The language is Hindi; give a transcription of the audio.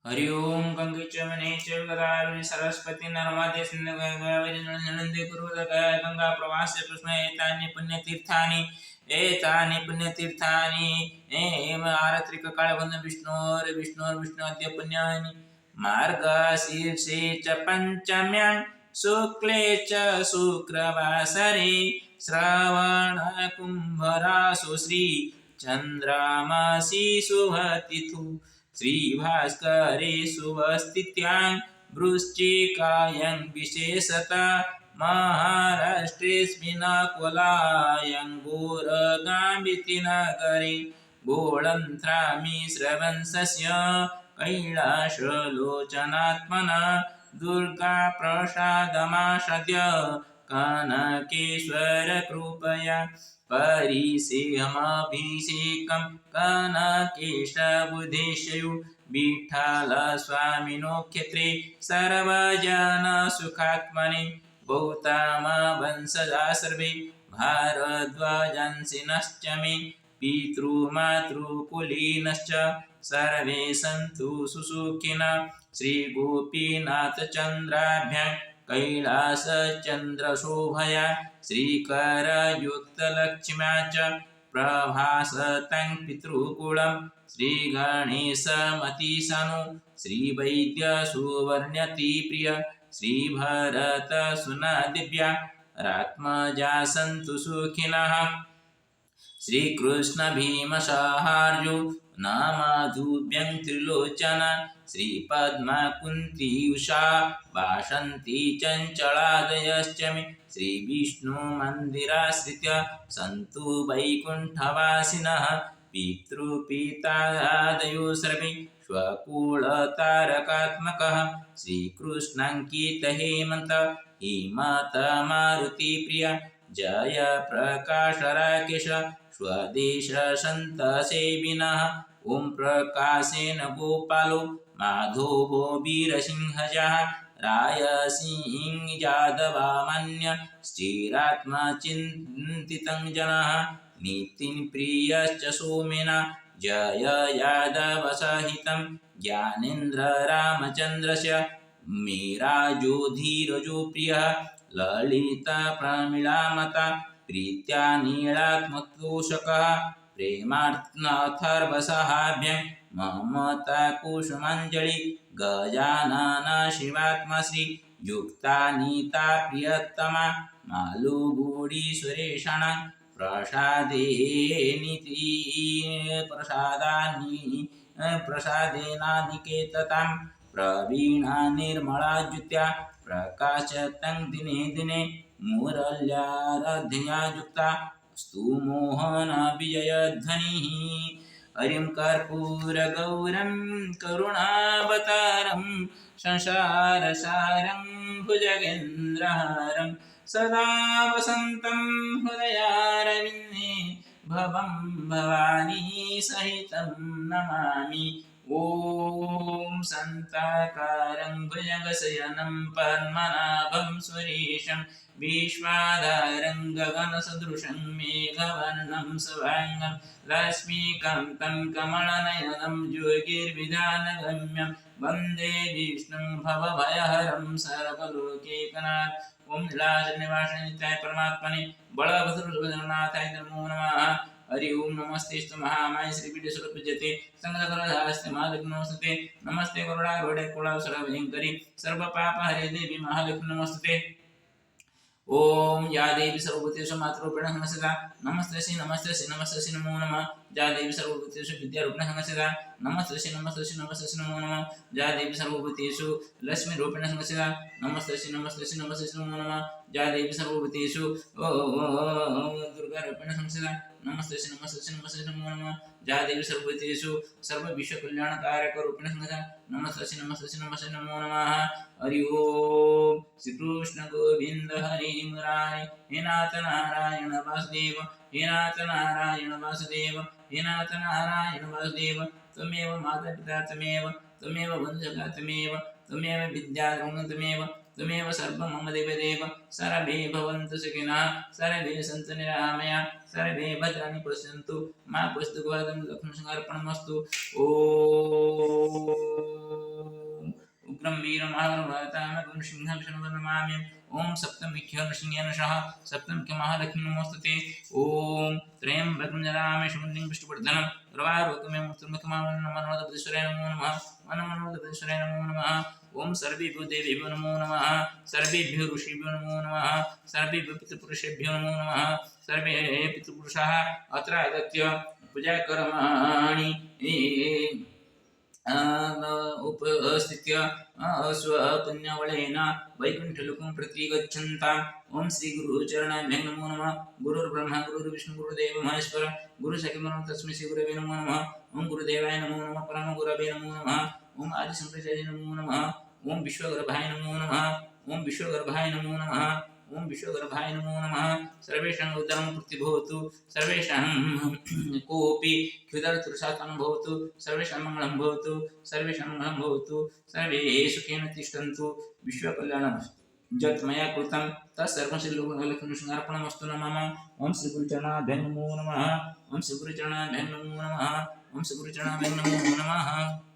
हरि ओम गंगे च मने च गदावली सरस्वती नर्मदे सिंधु गोदावरी नर्मदे कुरुदका गंगा प्रवास्य कृष्ण एतानि पुण्यतीर्थानि एव आरत्रिक कालबंध विष्णोर अद्य पुण्यानि मार्गशीर्षे च पंचम्यां शुक्ले च शुक्रवासरे श्रावण कुंभरासु श्री चंद्रामासि शुभतिथु श्रीभास्करे शुभस्थित्यां वृश्चिकायां विशेषतः महाराष्ट्रेऽस्मिन् कोलायां गोरगामिति नगरे गोळन्त्रामिश्रवंशस्य कैलासलोचनात्मना दुर्गाप्रसादमासाद्य कनकेश्वरकृपया परिसेहमभिषेकं कनकेशबुद्धेशयो विठ्ठलस्वामिनो क्षेत्रे सर्वजनसुखात्मने गौतमवंशजा सर्वे भारद्वाजांसिनश्च मे पितृमातृकुलीनश्च सर्वे सन्तु सुसुखिनः श्रीगोपीनाथचन्द्राभ्यां कैलासचन्द्रशोभया श्रीकरयुक्तलक्ष्म्या च प्रभासतं पितृकुलं श्रीगणेशमतिसनु श्रीवैद्यसुवर्ण्यतिप्रिय श्रीभरतसुनदिव्या रात्मजा सन्तु सुखिनः श्रीकृष्ण भीमसहार्यो नामाधुभ्यं त्रिलोचन श्रीपद्मा कुन्ती उषा वासन्ती चञ्चलादयश्च मे श्रीविष्णुमन्दिराश्रित्य सन्तु वैकुण्ठवासिनः पितृपितादयो सर्वे स्वकुलतारकात्मकः श्रीकृष्णाङ्कितहेमन्त हेमतमारुतिप्रिय जय प्रकाश राकेश स्वदेश संत सेविनः ओम प्रकाशेन गोपालो माधवो वीरसिंहजः रायसिंह यादवामन्य स्थिरात्मचिन्तितं जनः नीतिप्रियश्च सोमेन जय यादवसहितं ज्ञानेन्द्र रामचन्द्रस्य मेराजो धीरजो प्रियः ललिता प्रमिळामता प्रीत्या नीलात्मतोषकः प्रेमार्थनथर्वसहाभ्यं ममता कुसुमाञ्जलि गजानन शिवात्मा श्री युक्तानीता प्रियतमा मालुगुडी सुरेशाणां प्रसादेनानिकेततां प्रवीणा निर्मला ज्योत्या प्रकाशतं दिने दिने मुरल्याराध्यया युक्ता स्तु मोहन विजयध्वनिः हरिं कर्पूरगौरं करुणावतारं संसारसारं भुजगेन्द्रहारं सदा वसन्तं हृदयारविन्दे भवं भवानी सहितं नमामि ॐ शान्ताकारं भुजगशयनं पद्मनाभं सुरेशं विश्वाधारं गगनसदृशं मेघवर्णं शुभाङ्गं लक्ष्मीकान्तं कमलनयनं योगिर्विधानगम्यं वन्दे विष्णुं भवभयहरं सर्वलोकैकनाथं ओम नीलाचलनिवासाय नित्याय परमात्मने बलभद्रनाथाय नमो नमः हरि ओम नमस्तेस्तु महामाय श्रीपीठेश्वरपूज्यते संगदकरधास्ते महालक्ष्मी नमस्ते नमस्ते करुणारूढे कुलासुरभयङ्करी सर्वपापहरे देवी महालक्ष्मी नमस्ते ओम या देवी सर्वभूतेषु मातृरूपेण संस्थिता नमस्ते श्री नमो नमः या देवी सर्वभूतेषु विद्यारूपेण संस्थिता नमस्ते श्री नमो नमः या देवी सर्वभूतेषु लक्ष्मीरूपेण संस्थिता नमस्ते श्री नमो नमः या देवी सर्वभूतेषु दुर्गारूपेण संस्थिता नमस्ते श्री नमो नमः या देवी सर्वभूतेषु सर्वविश्वकल्याणकारकरूपेण संस्थिता नमस्ते श्री नमो नमः हरि ओम श्री कृष्ण गोविंद हरि मुरारी हे नाथ नारायण वासुदेव हे नाथ नारायण वासुदेव हे नाथ नारायण वासुदेव त्वमेव माता पिता त्वमेव बन्धुसखा त्वमेव विद्याद्रविणं त्वमेव सर्वं मम देवदेव सर्वे भवन्तु सुखिनः सर्वे सन्तु निरामया सर्वे भद्राणि पश्यन्तु मा कश्चित् दुःखभाग् लक्ष्मीसंहार्पणमस्तु। ॐ उग्रं वीरमहारवतामगं सिंहं शरणमामि ओम सप्तमीख्य नृसिंहनशः सप्तमीख्य महालक्ष्मी नमोस्तुते ओम त्र्यंबकं जरामि शमलिं पुष्टिवर्धनं उर्वारुकमेव मुक्तिर्मुखमामं नमः नमोदपदीश्वराय नमो नमः नमोदपदीश्वराय नमो नमः ओम सर्वेभ्यो देवेभ्यो नमो नमः सर्वेभ्यो ऋषिभ्यो नमो नमः सर्वेभ्यो पितृपुरुषेभ्यो नमो नमः सर्वे पितृपुरुषाः अत्र आगत्य पूजाकर्माणि उपस्थित्य स्वपुण्यबलेन वैकुण्ठलोकं प्रति गच्छन्ताम् ओम श्री गुरुचरणाभ्यां नमो नमः गुरुर्ब्रह्मा गुरुर्विष्णु गुरुदेव महेश्वर गुरुसखिमनं तस्मै श्री गुरवे नमो नमः ओम गुरुदेवाय नमो नमः परम गुरवे नमो नमः ओम आदिशंकराचार्य नमो नमः ओम विश्वगर्भाय नमो नमः ओम विश्वगर्भाय नमो नमः ओम विश्वगर्भाय नमो नमः सर्वेषां उदरं प्रतिभवतु सर्वेषां कोऽपि क्षुधातुरसात्मनं भवतु सर्वेषां मङ्गलं भवतु सर्वेषां मङ्गलं भवतु सर्वे सुखेन तिष्ठन्तु विश्वकल्याणं यत् मया कृतं तत्सर्वं श्रीलक्ष्मीनृसिंहार्पणमस्तु न मम ओम श्री गुरुचरणाभ्यां नमो नमः ओम श्री गुरुचरणाभ्यां नमो नमः ओम श्री गुरुचरणाभ्यां नमो नमः।